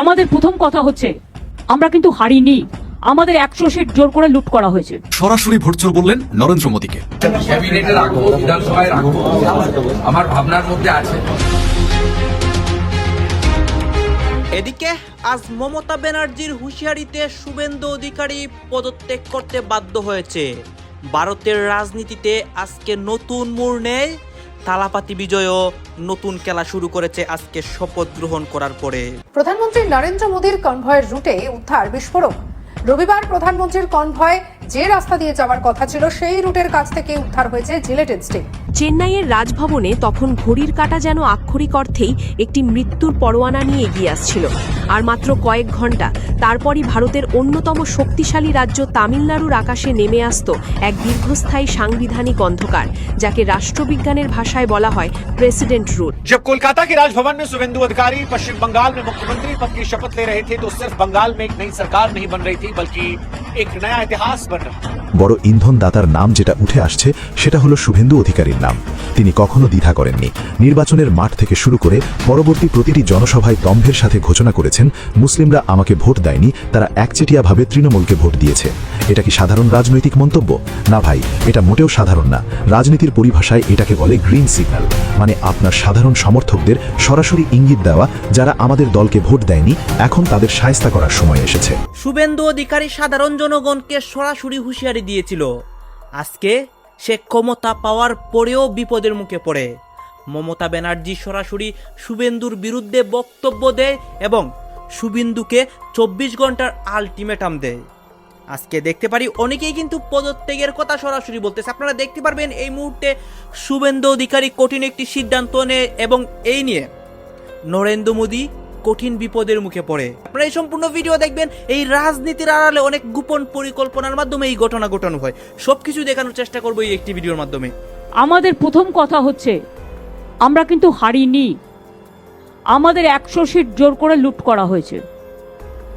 আমাদের প্রথম কথা হচ্ছে আমরা কিন্তু হারিনি, আমাদের 100 সিট জোর করে লুট করা হয়েছে। সরাসরি ভোটচোর বললেন নরেন্দ্র মোদীকে। ক্যাবিনেটে রাখবো, বিধানসভায় রাখবো, আমার ভাবনার মধ্যে আছে। এদিকে আজ মমতা ব্যানার্জির হুঁশিয়ারিতে শুভেন্দু অধিকারী পদত্যাগ করতে বাধ্য হয়েছে। ভারতের রাজনীতিতে আজকে নতুন মোড় নেয়, তালাপাতি বিজয়ও নতুন খেলা শুরু করেছে আজকে শপথ গ্রহণ করার পরে। প্রধানমন্ত্রী নরেন্দ্র মোদীর কনভয়ের রুটে উদ্ধার বিস্ফোরক। রবিবার প্রধানমন্ত্রীর কনভয় যে রাস্তা দিয়ে যাওয়ার কথা ছিল সেই রুটের কাছ থেকে উদ্ধার হয়েছে জিলেটেড স্টিক। চেন্নাইয়ের রাজভবনে তখন ঘড়ির কাঁটা যেন আক্ষরিক অর্থেই একটি মৃত্যুর পরোয়ানা নিয়ে এগিয়ে আসছিল। আর মাত্র কয়েক ঘন্টা তারপরই ভারতের অন্যতম শক্তিশালী রাজ্য তামিলনাড়ুর আকাশে নেমে আসত এক দীর্ঘস্থায়ী সাংবিধানিক অন্ধকার, যাকে রাষ্ট্রবিজ্ঞানের ভাষায় বলা হয় প্রেসিডেंट रूट। जब कोलकाता के राजभवन में शुभेंदु अधिकारी पश्चिम बंगाल में मुख्यमंत्री पद की शपथ ले रहे थे तो सिर्फ बंगाल में एक नई सरकार नहीं बन रही थी बल्कि एक नया इतिहास बन रहा। বড় ইন্ধনদাতার নাম যেটা উঠে আসছে সেটা হলো শুভেন্দু অধিকারীর নাম। তিনি কখনো দ্বিধা করেননি। নির্বাচনের মাঠ থেকে শুরু করে পরবর্তী প্রতিটি জনসভায় দম্ভের সাথে ঘোষণা করেছেন, মুসলিমরা আমাকে ভোট দেয়নি, তারা একচেটিয়াভাবে তৃণমূলকে ভোট দিয়েছে। এটা কি সাধারণ রাজনৈতিক মন্তব্য? না ভাই, এটা মোটেও সাধারণ না। রাজনীতির পরিভাষায় এটাকে বলে গ্রিন সিগন্যাল, মানে আপনার সাধারণ সমর্থকদের সরাসরি ইঙ্গিত দেওয়া, যারা আমাদের দলকে ভোট দেয়নি এখন তাদের শায়েস্তা করার সময় এসেছে। শুভেন্দু অধিকারী সাধারণ জনগণকে সরাসরি হুঁশিয়ারি দিয়েছিল। আজকে সে ক্ষমতা পাওয়ার পরেও বিপদের মুখে পড়ে। মমতা ব্যানার্জি সরাসরি শুভেন্দুর বিরুদ্ধে বক্তব্য দেয় এবং শুভেন্দুকে 24 ঘন্টার আলটিমেটাম দেয়। আজকে দেখতে পারি অনেকেই কিন্তু পদত্যাগের কথা সরাসরি বলতেছে। আপনারা দেখতে পারবেন এই মুহূর্তে শুভেন্দু অধিকারী কঠিন একটি সিদ্ধান্ত নেয় এবং এই নিয়ে নরেন্দ্র মোদী কঠিন বিপদের মুখে পড়ে। আপনারা এই সম্পূর্ণ ভিডিও দেখবেন। এই রাজনীতির আড়ালে অনেক গোপন পরিকল্পনার মাধ্যমে এই ঘটনা ঘটানো হয়। সবকিছু দেখানোর চেষ্টা করবো এই একটি ভিডিওর মাধ্যমে। আমাদের প্রথম কথা হচ্ছে আমরা কিন্তু হারিনি, আমাদের 100 সিট জোর করে লুট করা হয়েছে।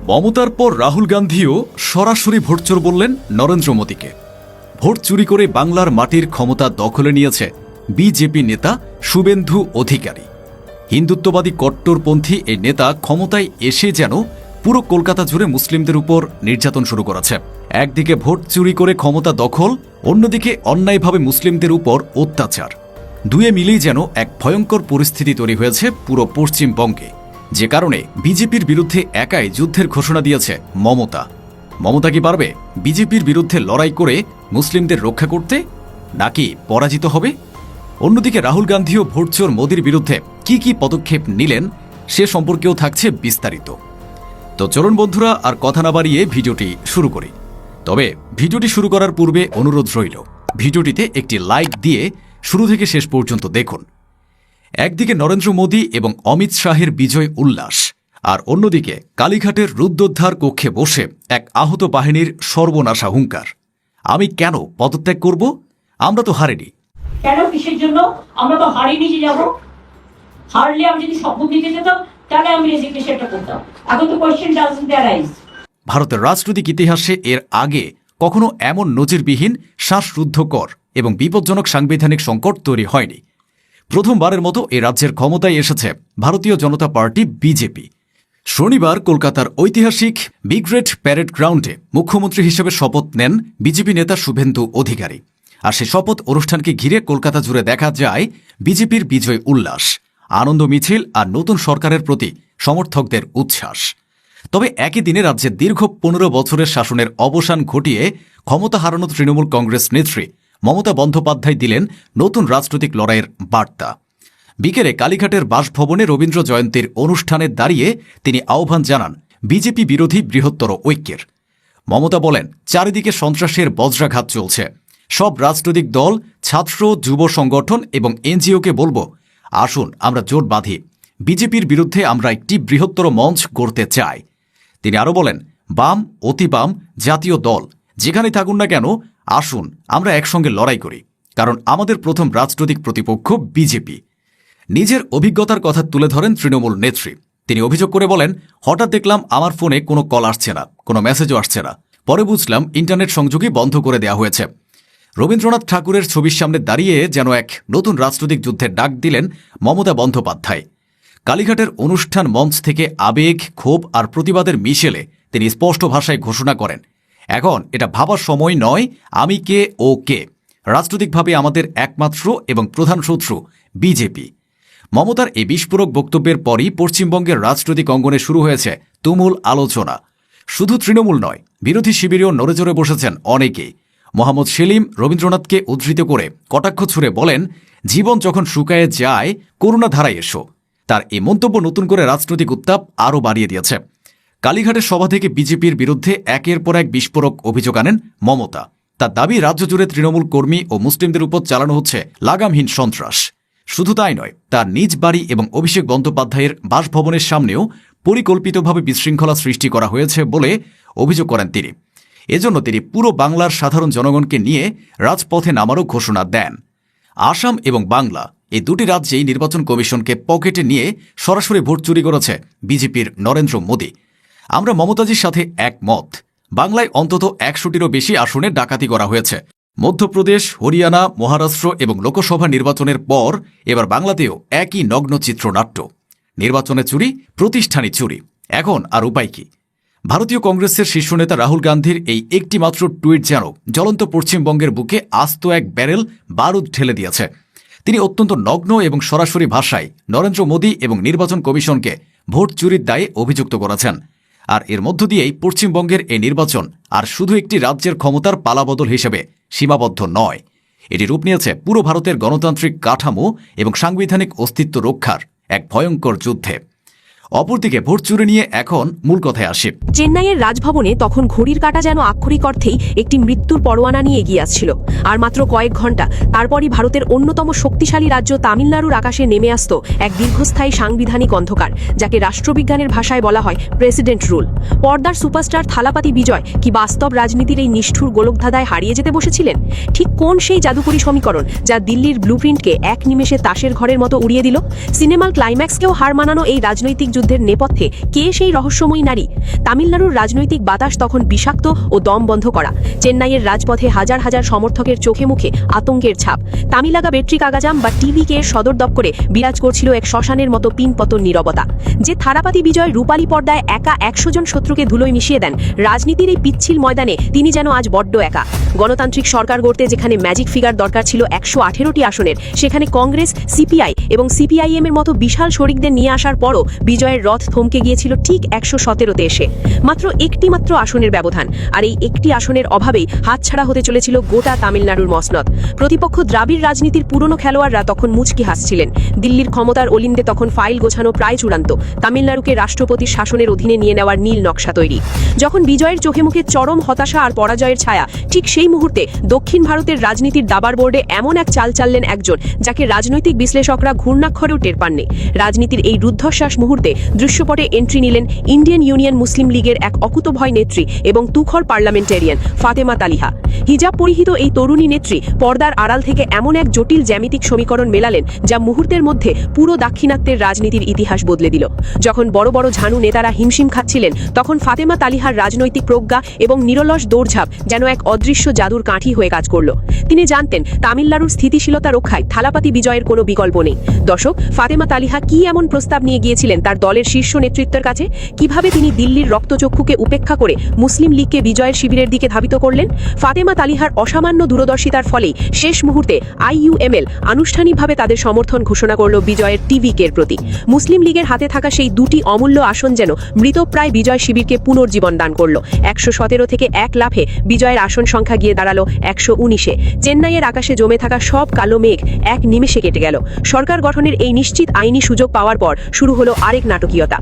মমতার পর রাহুল গান্ধীও সরাসরি ভোটচোর বললেন নরেন্দ্র মোদীকে। ভোট চুরি করে বাংলার মাটির ক্ষমতা দখলে নিয়েছে বিজেপি নেতা শুভেন্দু অধিকারী। হিন্দুত্ববাদী কট্টরপন্থী এই নেতা ক্ষমতায় এসে যেন পুরো কলকাতা জুড়ে মুসলিমদের উপর নির্যাতন শুরু করেছে। একদিকে ভোট চুরি করে ক্ষমতা দখল, অন্যদিকে অন্যায়ভাবে মুসলিমদের উপর অত্যাচার। দুয়ে মিলেই যেন এক ভয়ঙ্কর পরিস্থিতি তৈরি হয়েছে পুরো পশ্চিমবঙ্গে, যে কারণে বিজেপির বিরুদ্ধে একাই যুদ্ধের ঘোষণা দিয়েছে মমতা। মমতা কি পারবে বিজেপির বিরুদ্ধে লড়াই করে মুসলিমদের রক্ষা করতে, নাকি পরাজিত হবে? অন্যদিকে রাহুল গান্ধীও ভোটচোর মোদীর বিরুদ্ধে কি কি পদক্ষেপ নিলেন সে সম্পর্কেও থাকছে বিস্তারিত। তো চলুন বন্ধুরা, আর কথা না বাড়িয়ে ভিডিওটি শুরু করি। তবে ভিডিওটি শুরু করার পূর্বে অনুরোধ রইল, ভিডিওটিতে একটি লাইক দিয়ে শুরু থেকে শেষ পর্যন্ত দেখুন। একদিকে নরেন্দ্র মোদী এবং অমিত শাহের বিজয় উল্লাস, আর অন্যদিকে কালীঘাটের রুদ্ধোদ্ধার কক্ষে বসে এক আহত বাহিনীর সর্বনাশা হুঙ্কার। আমি কেন পদত্যাগ করব? আমরা তো হারিনি। কেন, কিসের জন্য? আমরা তো হারিনি যে যাব। হারলে আমি যদি শপথ নিতে যেতাম তাহলে আমি রেজিগনেশনটা করতাম। এখন তো কোয়েশ্চেন ডাজন্ট অ্যারাইজ। ভারতের রাজনৈতিক ইতিহাসে এর আগে কখনো এমন নজিরবিহীন, শ্বাসরুদ্ধকর এবং বিপজ্জনক সাংবিধানিক সংকট তৈরি হয়নি। প্রথমবারের মতো এ রাজ্যের ক্ষমতায় এসেছে ভারতীয় জনতা পার্টি বিজেপি। শনিবার কলকাতার ঐতিহাসিক ব্রিগেড প্যারেড গ্রাউন্ডে মুখ্যমন্ত্রী হিসেবে শপথ নেন বিজেপি নেতা শুভেন্দু অধিকারী। আর সে শপথ অনুষ্ঠানকে ঘিরে কলকাতা জুড়ে দেখা যায় বিজেপির বিজয় উল্লাস, আনন্দ মিছিল আর নতুন সরকারের প্রতি সমর্থকদের উচ্ছ্বাস। তবে একই দিনে রাজ্যের দীর্ঘ 15 বছরের শাসনের অবসান ঘটিয়ে ক্ষমতা হারানো তৃণমূল কংগ্রেস নেত্রী মমতা বন্দ্যোপাধ্যায় দিলেন নতুন রাজনৈতিক লড়াইয়ের বার্তা। বিকেলে কালীঘাটের বাসভবনে রবীন্দ্র জয়ন্তীর অনুষ্ঠানে দাঁড়িয়ে তিনি আহ্বান জানান বিজেপি বিরোধী বৃহত্তর ঐক্যের। মমতা বলেন, চারিদিকে সন্ত্রাসের বজ্রাঘাত চলছে। সব রাজনৈতিক দল, ছাত্র, যুব সংগঠন এবং এনজিওকে বলবো, আসুন আমরা জোট বাঁধি। বিজেপির বিরুদ্ধে আমরা একটি বৃহত্তর মঞ্চ গড়তে চাই। তিনি আরও বলেন, বাম, অতি বাম, জাতীয় দল যেখানে থাকুন না কেন, আসুন আমরা একসঙ্গে লড়াই করি, কারণ আমাদের প্রথম রাজনৈতিক প্রতিপক্ষ বিজেপি। নিজের অভিজ্ঞতার কথা তুলে ধরেন তৃণমূল নেত্রী। তিনি অভিযোগ করে বলেন, হঠাৎ দেখলাম আমার ফোনে কোনো কল আসছে না, কোনো মেসেজও আসছে না। পরে বুঝলাম ইন্টারনেট সংযোগই বন্ধ করে দেওয়া হয়েছে। রবীন্দ্রনাথ ঠাকুরের ছবির সামনে দাঁড়িয়ে যেন এক নতুন রাজনৈতিক যুদ্ধের ডাক দিলেন মমতা বন্দ্যোপাধ্যায়। কালীঘাটের অনুষ্ঠান মঞ্চ থেকে আবেগ, ক্ষোভ আর প্রতিবাদের মিশেলে তিনি স্পষ্ট ভাষায় ঘোষণা করেন, এখন এটা ভাবার সময় নয়, আমি কে ও কে। রাজনৈতিকভাবে আমাদের একমাত্র এবং প্রধান শত্রু বিজেপি। মমতার এই বিস্ফোরক বক্তব্যের পরই পশ্চিমবঙ্গের রাজনৈতিক অঙ্গনে শুরু হয়েছে তুমুল আলোচনা। শুধু তৃণমূল নয়, বিরোধী শিবিরেও নড়েচড়ে বসেছেন অনেকেই। মোহাম্মদ সেলিম রবীন্দ্রনাথকে উদ্ধৃত করে কটাক্ষ ছুড়ে বলেন, জীবন যখন শুকায়ে যায় করুণা ধারায় এসো। তার এই মন্তব্য নতুন করে রাজনৈতিক উত্তাপ আরও বাড়িয়ে দিয়েছে। কালীঘাটের সভা থেকে বিজেপির বিরুদ্ধে একের পর এক বিস্ফোরক অভিযোগ আনেন মমতা। তার দাবি, রাজ্য জুড়ে তৃণমূল কর্মী ও মুসলিমদের উপর চালানো হচ্ছে লাগামহীন সন্ত্রাস। শুধু তাই নয়, তার নিজ বাড়ি এবং অভিষেক বন্দ্যোপাধ্যায়ের বাসভবনের সামনেও পরিকল্পিতভাবে বিশৃঙ্খলা সৃষ্টি করা হয়েছে বলে অভিযোগ করেন তিনি। এজন্য তিনি পুরো বাংলার সাধারণ জনগণকে নিয়ে রাজপথে নামারও ঘোষণা দেন। আসাম এবং বাংলা এই দুটি রাজ্যেই নির্বাচন কমিশনকে পকেটে নিয়ে সরাসরি ভোট চুরি করেছে বিজেপির নরেন্দ্র মোদী। আমরা মমতাজির সাথে একমত। বাংলায় অন্তত 100টিরও বেশি আসনে ডাকাতি করা হয়েছে। মধ্যপ্রদেশ, হরিয়ানা, মহারাষ্ট্র এবং লোকসভা নির্বাচনের পর এবার বাংলাতেও একই নগ্ন চিত্রনাট্য। নির্বাচনে চুরি, প্রতিষ্ঠানে চুরি। এখন আর উপায় কি? ভারতীয় কংগ্রেসের শীর্ষ নেতা রাহুল গান্ধীর এই একটি মাত্র টুইট যেন জ্বলন্ত পশ্চিমবঙ্গের বুকে আস্ত এক ব্যারেল বারুদ ঠেলে দিয়েছে। তিনি অত্যন্ত নগ্ন এবং সরাসরি ভাষায় নরেন্দ্র মোদী এবং নির্বাচন কমিশনকে ভোট চুরির দায়ে অভিযুক্ত করেছেন। আর এর মধ্য দিয়েই পশ্চিমবঙ্গের এই নির্বাচন আর শুধু একটি রাজ্যের ক্ষমতার পালাবদল হিসেবে সীমাবদ্ধ নয়, এটি রূপ নিয়েছে পুরো ভারতের গণতান্ত্রিক কাঠামো এবং সাংবিধানিক অস্তিত্ব রক্ষার এক ভয়ঙ্কর যুদ্ধে। অপরদিকে ভোট চুরি নিয়ে এখন মূল কথায় আসে। চেন্নাইয়ের রাজভবনে তখন ঘড়ির কাঁটা যেন আক্ষরিক অর্থেই একটি মৃত্যুর পরোয়ানা নিয়ে এগিয়ে আসছিল। আর মাত্র কয়েক ঘণ্টা তারপরই ভারতের অন্যতম শক্তিশালী রাজ্য তামিলনাড়ুর আকাশে নেমে আসত এক দীর্ঘস্থায়ী সাংবিধানিক অন্ধকার, যাকে রাষ্ট্রবিজ্ঞানের ভাষায় বলা হয় প্রেসিডেন্ট রুল। পর্দার সুপারস্টার থালাপাতি বিজয় কি বাস্তব রাজনীতির এই নিষ্ঠুর গোলকধাঁধায় হারিয়ে যেতে বসেছিলেন? ঠিক কোন সেই জাদুকরী সমীকরণ যা দিল্লির ব্লুপ্রিন্টকে এক নিমেষে তাসের ঘরের মতো উড়িয়ে দিল? সিনেমার ক্লাইম্যাক্সকেও হার মানানো এই রাজনৈতিক যুদ্ধের নেপথ্যে কে সেই রহস্যময়ী নারী? তামিলনাড়ুর রাজনৈতিক বাতাস তখন বিষাক্ত ও দম বন্ধ করা। চেন্নাইয়ের রাজপথে হাজার হাজার সমর্থকের চোখে মুখে আতঙ্কের ছাপ। তামিলাগা বেট্রি কাগাজাম বা টিভিকে এর সদর দপ্তরে বিরাজ করছিল এক শ্মশানের মতো পিনপতন নীরবতা। যে থালাপাতি বিজয় রূপালী পর্দায় একা 100 জন শত্রুকে ধুলোয় মিশিয়ে দেন, রাজনীতির এই পিচ্ছিল ময়দানে তিনি যেন আজ বড্ড একা। গণতান্ত্রিক সরকার গড়তে যেখানে ম্যাজিক ফিগার দরকার ছিল 118টি আসনের, সেখানে কংগ্রেস, সিপিআই এবং সিপিআইএম এর মতো বিশাল শরিকদের নিয়ে আসার পরও বিজয়ের রথ থমকে গিয়েছিল ঠিক 117তে এসে। মাত্র একটি মাত্র আসনের ব্যবধান, আর এই একটি আসনের অভাবেই হাতছাড়া হতে চলেছিল গোটা তামিলনাড়ুর মসনদ। প্রতিপক্ষ দ্রাবিড় রাজনীতির পুরনো খেলোয়াড়রা তখন মুচকি হাসছিলেন। দিল্লির ক্ষমতার অলিন্দে তখন ফাইল গোছানো প্রায় চূড়ান্ত, তামিলনাড়ুকে রাষ্ট্রপতির শাসনের অধীনে নিয়ে নেওয়ার নীল নকশা তৈরি। যখন বিজয়ের চোখে মুখে চরম হতাশা আর পরাজয়ের ছায়া, ঠিক সেই মুহূর্তে দক্ষিণ ভারতের রাজনীতির দাবার বোর্ডে এমন এক চাল চাললেন একজন যাকে রাজনৈতিক বিশ্লেষকরা ঘূর্ণাক্ষরেও টের পাননি। রাজনীতির এই রুদ্ধশ্বাস মুহূর্তে দৃশ্যপটে এন্ট্রি নিলেন ইন্ডিয়ান ইউনিয়ন মুসলিম লীগের এক অকুতভয় নেত্রী এবং তুখর পার্লামেন্টেরিয়ান ফাতেমা তালিহা। হিজাব পরিহিত এই তরুণী নেত্রী পর্দার আড়াল থেকে এমন এক জটিল জ্যামিতিক সমীকরণ মেলালেন যা মুহূর্তের মধ্যে পুরো দাক্ষিণাত্যের রাজনীতির ইতিহাস বদলে দিল। যখন বড় বড় ঝানু নেতারা হিমশিম খাচ্ছিলেন, তখন ফাতেমা তালিহার রাজনৈতিক প্রজ্ঞা এবং নিরলস দৌড়ঝাঁপ যেন এক অদৃশ্য জাদুর কাঠি হয়ে কাজ করল। তিনি জানতেন তামিলনাড়ুর স্থিতিশীলতা রক্ষায় থালাপাতি বিজয়ের কোনো বিকল্প নেই। দর্শক, ফাতেমা তালিহা কি এমন প্রস্তাব নিয়ে গিয়েছিলেন তার দলের শীর্ষ নেতৃত্বের কাছে? কিভাবে তিনি দিল্লির রক্তচক্ষুকে উপেক্ষা করে মুসলিম লীগকে বিজয়ের শিবিরের দিকে ধাবিত করলেন? ফাতেমা তালিহার অসামান্য দূরদর্শিতার ফলেই শেষ মুহূর্তে আইইউএমএল আনুষ্ঠানিকভাবে তাদের সমর্থন ঘোষণা করল বিজয়ের টিভিকের প্রতি। মুসলিম লীগের হাতে থাকা সেই দুটি অমূল্য আসন যেন মৃতপ্রায় বিজয় শিবিরকে পুনর্জীবন দান করল। 117 থেকে 1 লাফে বিজয়ের আসন সংখ্যা গিয়ে দাঁড়ালো 119-এ। চেন্নাইয়ের আকাশে জমে থাকা সব কালো মেঘ এক নিমেষে কেটে গেল। সরকার গঠনের এই নিশ্চিত আইনি সুযোগ পাওয়ার পর শুরু হলো আরেক নাটকীয়তা।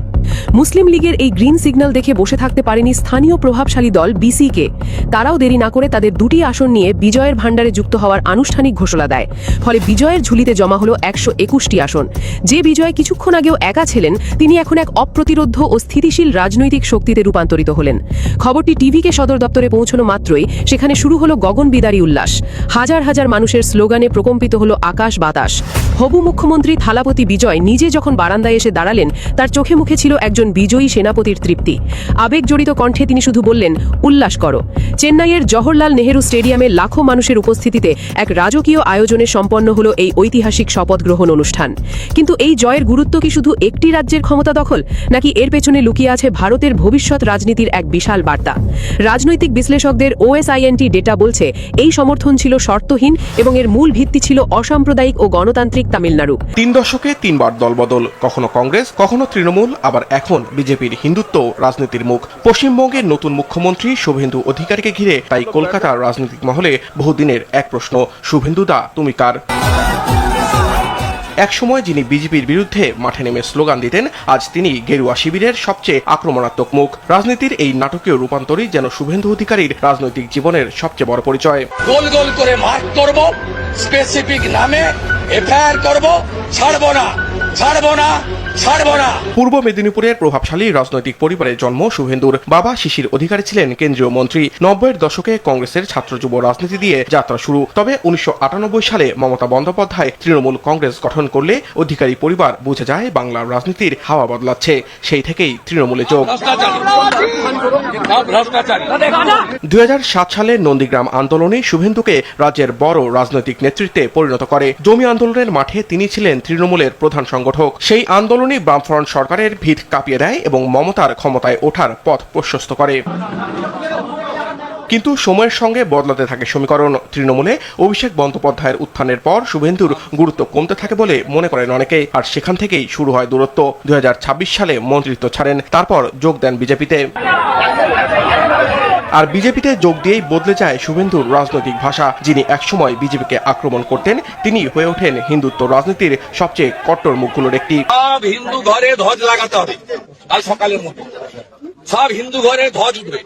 মুসলিম লীগের এই গ্রিন সিগন্যাল দেখে বসে থাকতে পারেনি স্থানীয় প্রভাবশালী দল বিসিকে। তারাও দেরি না করে তাদের দুটি আসন নিয়ে বিজয়ের ভাণ্ডারে যুক্ত হওয়ার আনুষ্ঠানিক ঘোষণা দেয়। ফলে বিজয়ের ঝুলিতে জমা হলো 121টি আসন। যে বিজয় কিছুক্ষণ আগেও একা ছিলেন, তিনি এখন এক অপ্রতিরোধ্য ও স্থিতিশীল রাজনৈতিক শক্তিতে রূপান্তরিত হলেন। খবরটি টিভিকে সদর দপ্তরে পৌঁছানো মাত্রই সেখানে শুরু হলো গগনবিদারী উল্লাস। হাজার হাজার মানুষের স্লোগানে প্রকম্পিত হলো আকাশ বাতাস। হবু মুখ্যমন্ত্রী থালাপতি বিজয় নিজে যখন বারান্দায় এসে দাঁড়ালেন তার চোখে মুখে ছিল একজন বিজয়ী সেনাপতির তৃপ্তি। আবেগজড়িত কণ্ঠে তিনি শুধু বললেন, উল্লাস করো। চেন্নাইয়ের জওহরলাল নেহেরু স্টেডিয়ামে লাখো মানুষের উপস্থিতিতে এক রাজকীয় আয়োজনে সম্পন্ন হল এই ঐতিহাসিক শপথ গ্রহণ অনুষ্ঠান। কিন্তু এই জয়ের গুরুত্ব কি শুধু একটি রাজ্যের ক্ষমতা দখল, নাকি এর পেছনে লুকিয়ে আছে ভারতের ভবিষ্যৎ রাজনীতির এক বিশাল বার্তা? রাজনৈতিক বিশ্লেষকদের OSINT ডেটা বলছে এই সমর্থন ছিল শর্তহীন এবং এর মূল ভিত্তি ছিল অসাম্প্রদায়িক ও গণতান্ত্রিক তামিলনাড়ু। 3 দশকে 3 বার দলবদল, কখনো কংগ্রেস, কখনো তৃণমূল, আবার এখন বিজেপির হিন্দুত্ব রাজনীতির মুখ। পশ্চিমবঙ্গের নতুন মুখ্যমন্ত্রী শুভেন্দু অধিকারীকে ঘিরে তাই কলকাতার রাজনৈতিক মহলে বহুদিনের এক প্রশ্ন, শুভেন্দু দা তুমি কার? একসময় যিনি বিজেপির বিরুদ্ধে মাঠে নেমে স্লোগান দিতেন, আজ তিনি গেরুয়া শিবিরের সবচেয়ে আক্রমণাত্মক মুখ। রাজনীতির এই নাটকীয় রূপান্তরই যেন শুভেন্দু অধিকারীর রাজনৈতিক জীবনের সবচেয়ে বড় পরিচয়। গোল গোল করে মার্ক করব, স্পেসিফিক নামে এফআইআর করব, ছাড়বো না, ছাড়বো না, ছাড়বো না। পূর্ব মেদিনীপুরের প্রভাবশালী রাজনৈতিক পরিবারে জন্ম শুভেন্দুর। বাবা শিশির অধিকারী ছিলেন কেন্দ্রীয় মন্ত্রী। 90-এর দশকে কংগ্রেসের ছাত্র যুব রাজনীতি দিয়ে যাত্রা শুরু। তবে 1998 সালে মমতা বন্দ্যোপাধ্যায় তৃণমূল কংগ্রেস গঠন করলে অধিকারী পরিবার বুঝে যায় বাংলার রাজনীতির হাওয়া বদলাচ্ছে। সেই থেকেই তৃণমূলে যোগ। 2007 সালে নন্দীগ্রাম আন্দোলনে শুভেন্দুকে রাজ্যের বড় রাজনৈতিক নেতৃত্বে পরিণত করে। জমি আন্দোলনের মাঠে তিনি ছিলেন তৃণমূলের প্রধান সংগঠক। সেই আন্দোলনে বামফ্রন্ট সরকারের ভিত কাঁপিয়ে দেয় এবং মমতার ক্ষমতায় ওঠার পথ প্রশস্ত করে। কিন্তু সময়ের সঙ্গে বদলাতে থাকে সমীকরণ। তৃণমূলে অভিষেক বন্দ্যোপাধ্যায়ের উত্থানের পর শুভেন্দুর গুরুত্ব কমতে থাকে বলে মনে করেন অনেকে। আর সেখান থেকেই শুরু হয় দূরত্ব। 2026 সালে মন্ত্রিত্ব ছাড়েন, তারপর যোগ দেন বিজেপিতে। আর বিজেপিতে যোগ দিয়েই বদলে যায় শুভেন্দুর রাজনৈতিক ভাষা। যিনি একসময় বিজেপিকে আক্রমণ করতেন, তিনি হয়ে ওঠেন হিন্দুত্ব রাজনীতির সবচেয়ে কট্টর মুখগুলোর একটি। সব হিন্দু ঘরে ধ্বজ লাগাতে হবে, কাল সকালের মতো সব হিন্দু ঘরে ধ্বজ উঠবে।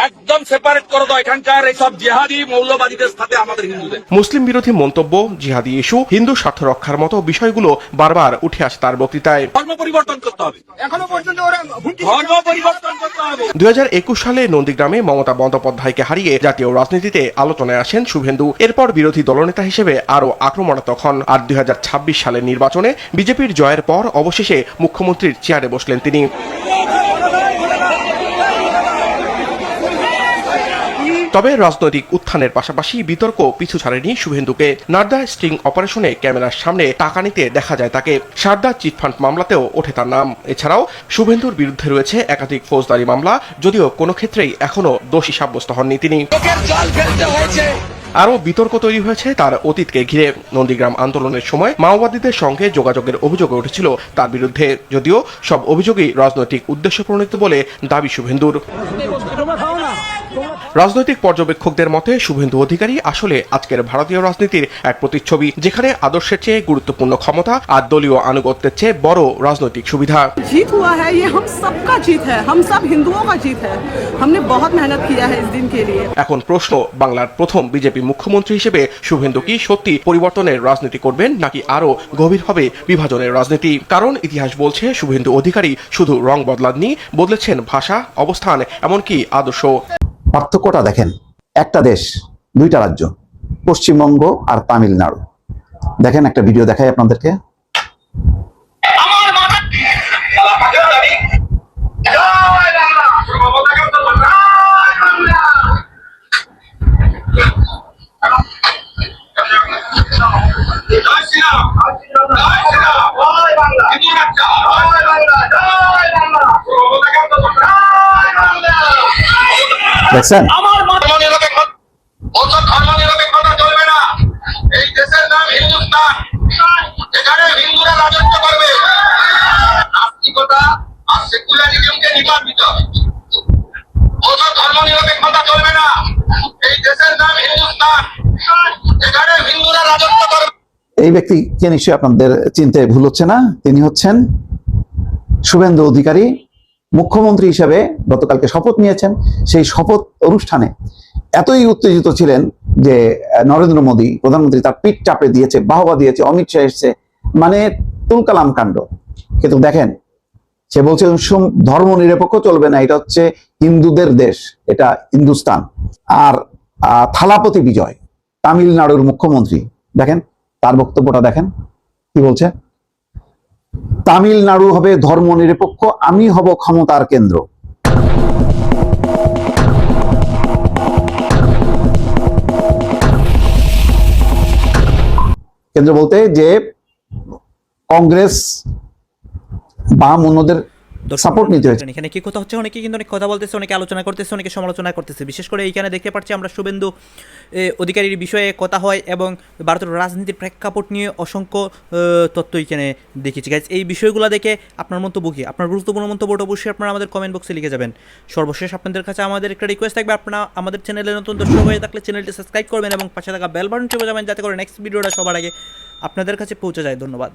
একদম সেপারেট করে দাও এখানকার এইসব জিহাদি মৌলবাদীদের সাথে আমাদের হিন্দুদের। মুসলিম বিরোধী মন্তব্য, জিহাদি ইস্যু, হিন্দু স্বার্থ রক্ষার মতো বিষয়গুলো বারবার উঠে আসে তার বক্তৃতায়। ধর্ম পরিবর্তন করতে হবে, এখনো পর্যন্ত ওরা ধর্ম পরিবর্তন করতে হবে। 2021 সালে নন্দীগ্রামে মমতা বন্দ্যোপাধ্যায়কে হারিয়ে জাতীয় রাজনীতিতে আলোচনায় আসেন শুভেন্দু। এরপর বিরোধী দলনেতা হিসেবে আরো আক্রমণাত্মক হন। আর 2026 সালের নির্বাচনে বিজেপির জয়ের পর অবশেষে মুখ্যমন্ত্রীর চেয়ারে বসলেন তিনি। তবে রাজনৈতিক উত্থানের পাশাপাশি বিতর্ক পিছু ছাড়েনি শুভেন্দুকে। নারদা স্ট্রিং অপারেশনে ক্যামেরার সামনে টাকা নিতে দেখা যায় তাকে। সারদা চিটফান্ড মামলাতেও ওঠে তার নাম। এছাড়াও শুভেন্দুর বিরুদ্ধে রয়েছে একাধিক ফৌজদারি মামলা, যদিও কোনো ক্ষেত্রেই এখনো দোষী সাব্যস্ত হননি তিনি। আরও বিতর্ক তৈরি হয়েছে তার অতীতকে ঘিরে। নন্দীগ্রাম আন্দোলনের সময় মাওবাদীদের সঙ্গে যোগাযোগের অভিযোগ উঠেছিল তার বিরুদ্ধে, যদিও সব অভিযোগই রাজনৈতিক উদ্দেশ্য প্রণীত বলে দাবি শুভেন্দুর। রাজনৈতিক পর্যবেক্ষকদের মতে শুভেন্দু অধিকারী আসলে আজকের ভারতীয় রাজনীতির এক প্রতিচ্ছবি, যেখানে আদর্শের চেয়ে গুরুত্বপূর্ণ ক্ষমতা আর দলীয় আনুগত্যের চেয়ে বড় রাজনৈতিক সুবিধা। जीत हुआ है, ये हम सबका जीत है, हम सब हिंदुओं का जीत है। हमने बहुत मेहनत किया है इस दिन के लिए। এখন প্রশ্ন, বাংলার প্রথম বিজেপি মুখ্যমন্ত্রী হিসেবে শুভেন্দু কি সত্যি পরিবর্তনের রাজনীতি করবেন, নাকি আরো গভীর হবে বিভাজনের রাজনীতি? কারণ ইতিহাস বলছে শুভেন্দু অধিকারী শুধু রং বদলাননি, বদলেছেন ভাষা, অবস্থান, এমনকি আদর্শ। পার্থক্যটা দেখেন, একটা দেশ দুইটা রাজ্য, পশ্চিমবঙ্গ আর তামিলনাড়ু। দেখেন একটা ভিডিও দেখাই আপনাদেরকে। দেখছেন? ধর্মনিরপেক্ষতা চলবে না। এই দেশের নাম হিন্দুস্তান, এখানে হিন্দুরা রাজত্ব করবে। নাস্তিকতা আর সেকুলারিজমকে নিপাত দিতে হবে। ধর্মনিরপেক্ষতা চলবে না। এই দেশের নাম হিন্দুস্তান, এখানে হিন্দুরা রাজত্ব করবে। এই ব্যক্তিকে নিশ্চয়ই আপনাদের চিনতে ভুল হচ্ছে না। তিনি হচ্ছেন শুভেন্দু অধিকারী। মুখ্যমন্ত্রী হিসেবে গতকালকে শপথ নিয়েছেন। সেই শপথ অনুষ্ঠানে এতই উত্তেজিত ছিলেন যে নরেন্দ্র মোদী প্রধানমন্ত্রী তার পিঠ চাপড়ে দিয়েছে, বাহবা দিয়েছে, অমিত শাহ এসছে, মানে তুলকালাম কাণ্ড। কিন্তু দেখেন, সে বলছে ধর্ম নিরপেক্ষ চলবে না, এটা হচ্ছে হিন্দুদের দেশ, এটা হিন্দুস্তান। আর থালাপতি বিজয় তামিলনাড়ুর মুখ্যমন্ত্রী, দেখেন তার বক্তব্যটা দেখেন। কি বলছে? তামিলনাড়ু হবে ধর্মনিরপেক্ষ, আমি হব ক্ষমতার কেন্দ্র। কেন্দ্র বলতে যে কংগ্রেস বাম অন্যদের সাপোর্ট নিতে হয়েছে। এখানে কি কথা হচ্ছে, অনেকে কিন্তু অনেক কথা বলতেছে, অনেকে আলোচনা করতেছে, অনেকে সমালোচনা করতেছে। বিশেষ করে এইখানে দেখতে পাচ্ছি আমরা শুভেন্দু অধিকারীর বিষয়ে কথা হয় এবং ভারতের রাজনীতির প্রেক্ষাপট নিয়ে অসংখ্য তথ্য এখানে দেখেছি। গাইজ, এই বিষয়গুলো দেখে আপনার মন্তব্য কি? আপনার গুরুত্বপূর্ণ মন্তব্যটা অবশ্যই আপনারা আমাদের কমেন্ট বক্সে লিখে যাবেন। সর্বশেষ আপনাদের কাছে আমাদের একটা রিকোয়েস্ট থাকবে, আপনারা আমাদের চ্যানেলে নতুন দর্শক হয়ে থাকলে চ্যানেলটি সাবস্ক্রাইব করবেন এবং পাশে থাকা বেল বাটন চেপে যাবেন, যাতে করে নেক্সট ভিডিওটা সবার আগে আপনাদের কাছে পৌঁছে যায়। ধন্যবাদ।